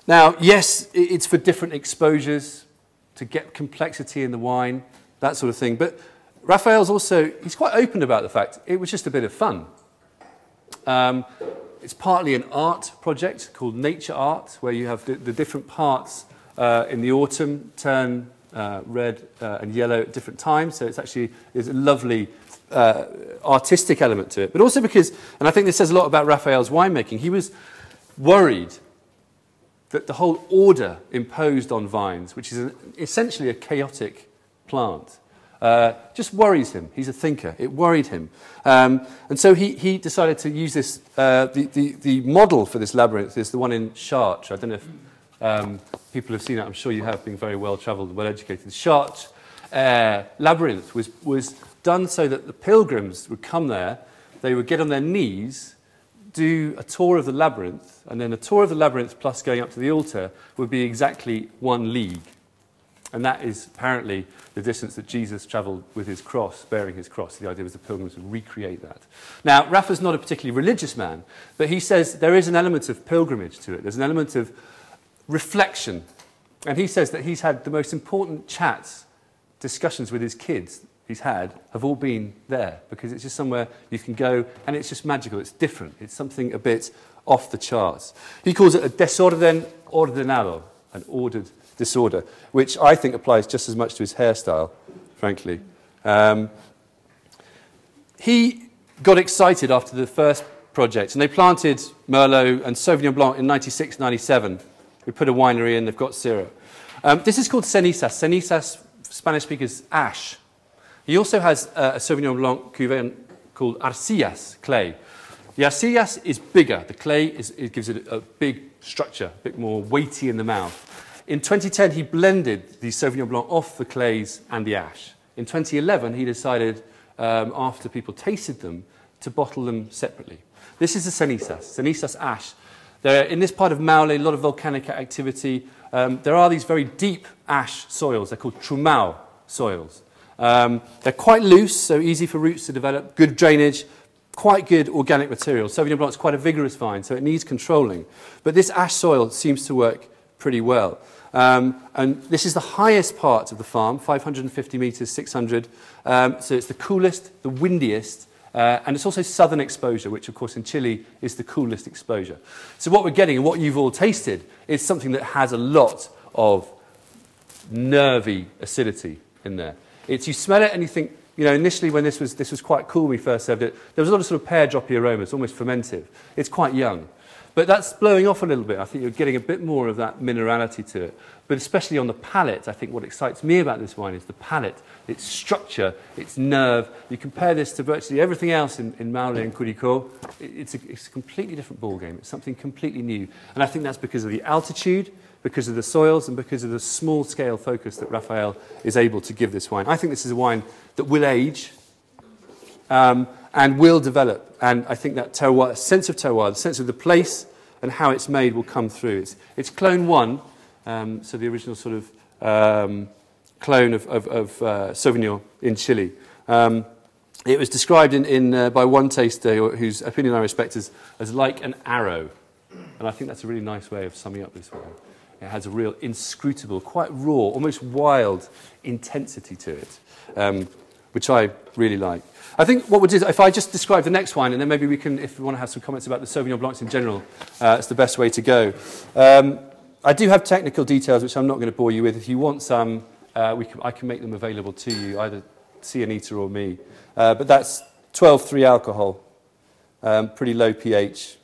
Now, yes, it's for different exposures, to get complexity in the wine, that sort of thing. But Raphael's also, he's quite open about the fact it was just a bit of fun. It's partly an art project called Nature Art, where you have the different parts in the autumn turn red and yellow at different times. So it's actually there's a lovely artistic element to it. But also because, and I think this says a lot about Raphael's winemaking, he was worried that the whole order imposed on vines, which is essentially a chaotic plant, just worries him. He's a thinker. It worried him. And so he decided to use this, the model for this labyrinth is the one in Chartres. I don't know if people have seen it. I'm sure you have, being very well-travelled and well-educated. The Chartres labyrinth was done so that the pilgrims would come there, they would get on their knees, do a tour of the labyrinth, and then a tour of the labyrinth plus going up to the altar would be exactly 1 league. And that is apparently the distance that Jesus travelled with his cross, bearing his cross. The idea was the pilgrims would recreate that. Now, Rafa's not a particularly religious man, but he says there is an element of pilgrimage to it. There's an element of reflection. And he says that he's had the most important chats, discussions with his kids he's had, have all been there, because it's just somewhere you can go, and it's just magical. It's different. It's something a bit off the charts. He calls it a desorden ordenado, an ordered disorder, which I think applies just as much to his hairstyle, frankly. He got excited after the first project, and they planted Merlot and Sauvignon Blanc in 96, 97. We put a winery in, they've got Syrah. This is called cenizas. Cenizas, Spanish speakers, ash. He also has a Sauvignon Blanc cuvée called arcillas, clay. The arcillas is bigger. The clay it gives it a big structure, a bit more weighty in the mouth. In 2010, he blended the Sauvignon Blanc off the clays and the ash. In 2011, he decided, after people tasted them, to bottle them separately. This is the cenizas ash. In this part of Maule, a lot of volcanic activity. There are these very deep ash soils. They're called trumao soils. They're quite loose, so easy for roots to develop, good drainage, quite good organic material. Sauvignon Blanc is quite a vigorous vine, so it needs controlling. But this ash soil seems to work pretty well. And this is the highest part of the farm, 550 metres, 600. So it's the coolest, the windiest, and it's also southern exposure, which of course in Chile is the coolest exposure. So what we're getting, and what you've all tasted, is something that has a lot of nervy acidity in there. You smell it and you think, you know, initially when this was quite cool when we first served it, there was a lot of sort of pear droppy aromas, almost fermentive. It's quite young. But that's blowing off a little bit. I think you're getting a bit more of that minerality to it. But especially on the palate, I think what excites me about this wine is the palate, its structure, its nerve. You compare this to virtually everything else in Maule and Curicó, it's a completely different ballgame. It's something completely new. And I think that's because of the altitude, because of the soils, and because of the small-scale focus that Raphael is able to give this wine. I think this is a wine that will age and will develop. And I think that terroir, sense of terroir, the sense of the place and how it's made will come through. It's clone 1, so the original sort of clone of Sauvignon in Chile. It was described by one taster, whose opinion I respect, as like an arrow. And I think that's a really nice way of summing up this wine. It has a real inscrutable, quite raw, almost wild intensity to it, which I really like. I think what we'll do is, if I just describe the next wine, and then maybe we can, if we want to have some comments about the Sauvignon Blancs in general, it's the best way to go. I do have technical details, which I'm not going to bore you with. If you want some, I can make them available to you, either Cianita or me. But that's 12.3 alcohol, pretty low pH,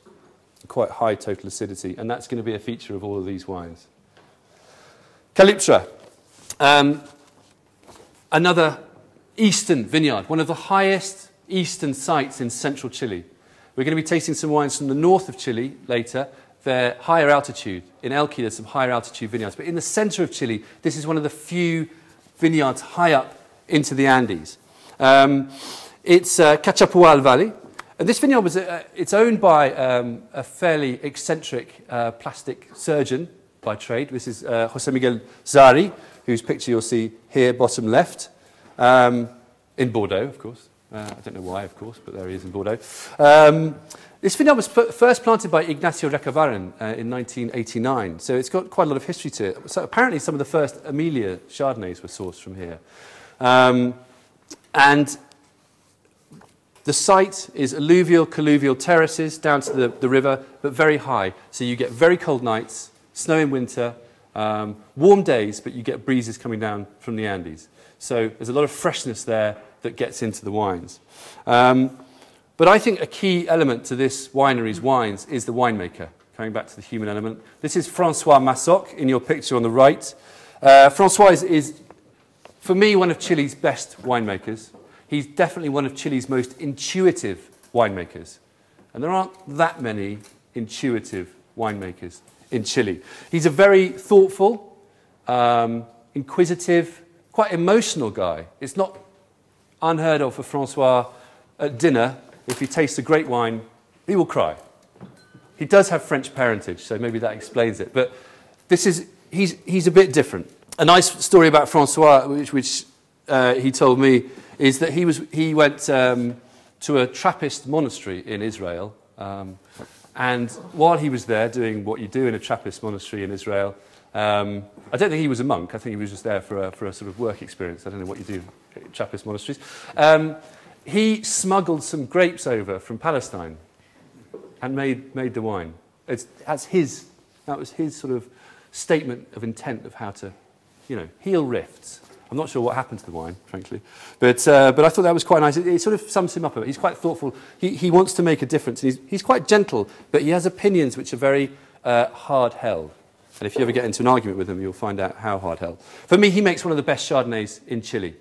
quite high total acidity, and that's going to be a feature of all of these wines. Calyptra, another eastern vineyard, one of the highest eastern sites in central Chile. We're going to be tasting some wines from the north of Chile later. They're higher altitude. In Elqui, there's some higher altitude vineyards. But in the center of Chile, this is one of the few vineyards high up into the Andes. It's Cachapual Valley. And this vineyard it's owned by a fairly eccentric plastic surgeon by trade. This is Jose Miguel Zari, whose picture you'll see here, bottom left, in Bordeaux, of course. I don't know why, of course, but there he is in Bordeaux. This vineyard was first planted by Ignacio Recabarren in 1989, so it's got quite a lot of history to it. So apparently some of the first Emilia Chardonnays were sourced from here. And the site is alluvial, colluvial terraces down to the river, but very high. So you get very cold nights, snow in winter, warm days, but you get breezes coming down from the Andes. So there's a lot of freshness there that gets into the wines. But I think a key element to this winery's wines is the winemaker, coming back to the human element. This is Francois Massoc in your picture on the right. Francois is, for me, one of Chile's best winemakers. He's definitely one of Chile's most intuitive winemakers. And there aren't that many intuitive winemakers in Chile. He's a very thoughtful, inquisitive, quite emotional guy. It's not unheard of for Francois at dinner. If he tastes a great wine, he will cry. He does have French parentage, so maybe that explains it. But he's a bit different. A nice story about Francois, which he told me, is that he went to a Trappist monastery in Israel, and while he was there doing what you do in a Trappist monastery in Israel, I don't think he was a monk. I think he was just there for a sort of work experience. I don't know what you do in Trappist monasteries. He smuggled some grapes over from Palestine and made the wine. That was his sort of statement of intent of how to, heal rifts. I'm not sure what happened to the wine, frankly, but I thought that was quite nice. It sort of sums him up a bit. He's quite thoughtful. He wants to make a difference. He's quite gentle, but he has opinions which are very hard-held. And if you ever get into an argument with him, you'll find out how hard-held. For me, he makes one of the best Chardonnays in Chile,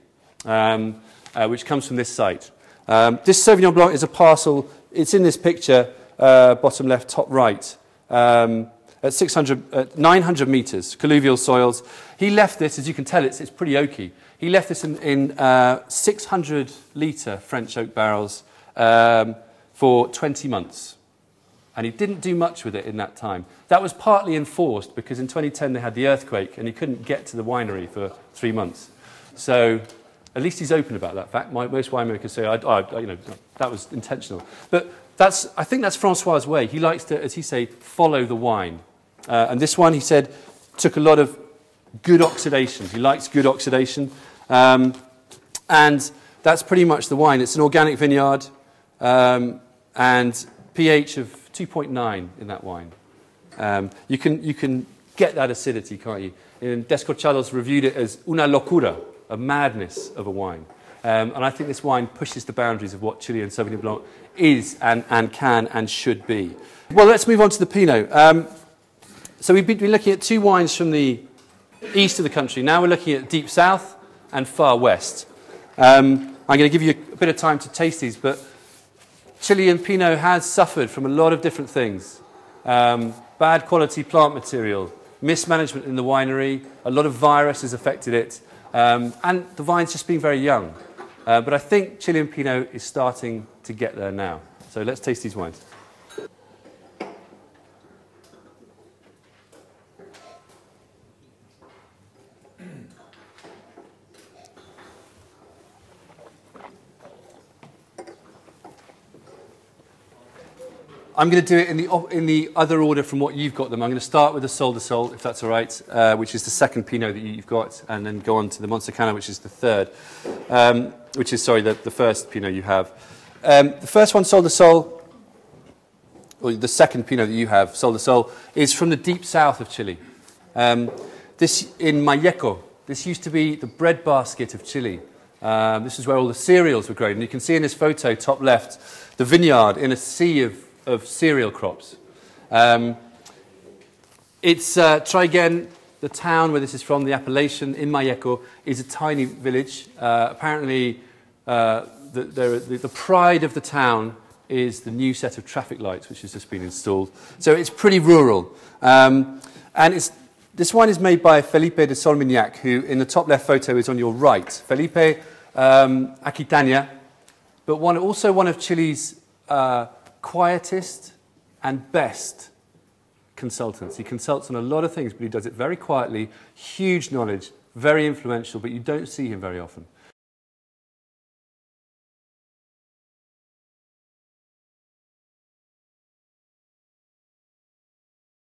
which comes from this site. This Sauvignon Blanc is a parcel. It's in this picture, bottom left, top right, at 900 metres, colluvial soils. He left this, as you can tell, it's pretty oaky. He left this in 600-litre French oak barrels for 20 months. And he didn't do much with it in that time. That was partly enforced because in 2010 they had the earthquake and he couldn't get to the winery for 3 months. So at least he's open about that fact. Most winemakers say, that was intentional. But I think that's Francois' way. He likes to, as he say, follow the wine. And this one, he said, took a lot of good oxidation. He likes good oxidation. And that's pretty much the wine. It's an organic vineyard and pH of 2.9 in that wine. You can get that acidity, can't you? And Descorchados reviewed it as una locura, a madness of a wine. And I think this wine pushes the boundaries of what Chilean Sauvignon Blanc is and can and should be. Well, let's move on to the Pinot. So we've been looking at two wines from the east of the country. Now we're looking at deep south and far west. I'm going to give you a bit of time to taste these, but Chilean Pinot has suffered from a lot of different things. Bad quality plant material, mismanagement in the winery, a lot of virus has affected it, and the vine's just been very young. But I think Chilean Pinot is starting to get there now. So let's taste these wines. I'm going to do it in the other order from what you've got them. I'm going to start with the Sol de Sol, if that's all right, which is the second Pinot that you've got, and then go on to the Monsacana, which is the third, the first Pinot you have. The first one, Sol de Sol, or the second Pinot that you have, Sol de Sol, is from the deep south of Chile. This in Malleco. This used to be the breadbasket of Chile. This is where all the cereals were grown. And you can see in this photo, top left, the vineyard in a sea of cereal crops. Traigen, the town where this is from, the appellation in Malleco, is a tiny village. Apparently, the pride of the town is the new set of traffic lights, which has just been installed. So it's pretty rural. This wine is made by Felipe de Solmignac, who in the top left photo is on your right. Felipe Aquitania, but also one of Chile's quietest and best consultants. He consults on a lot of things, but he does it very quietly, huge knowledge, very influential, but you don't see him very often.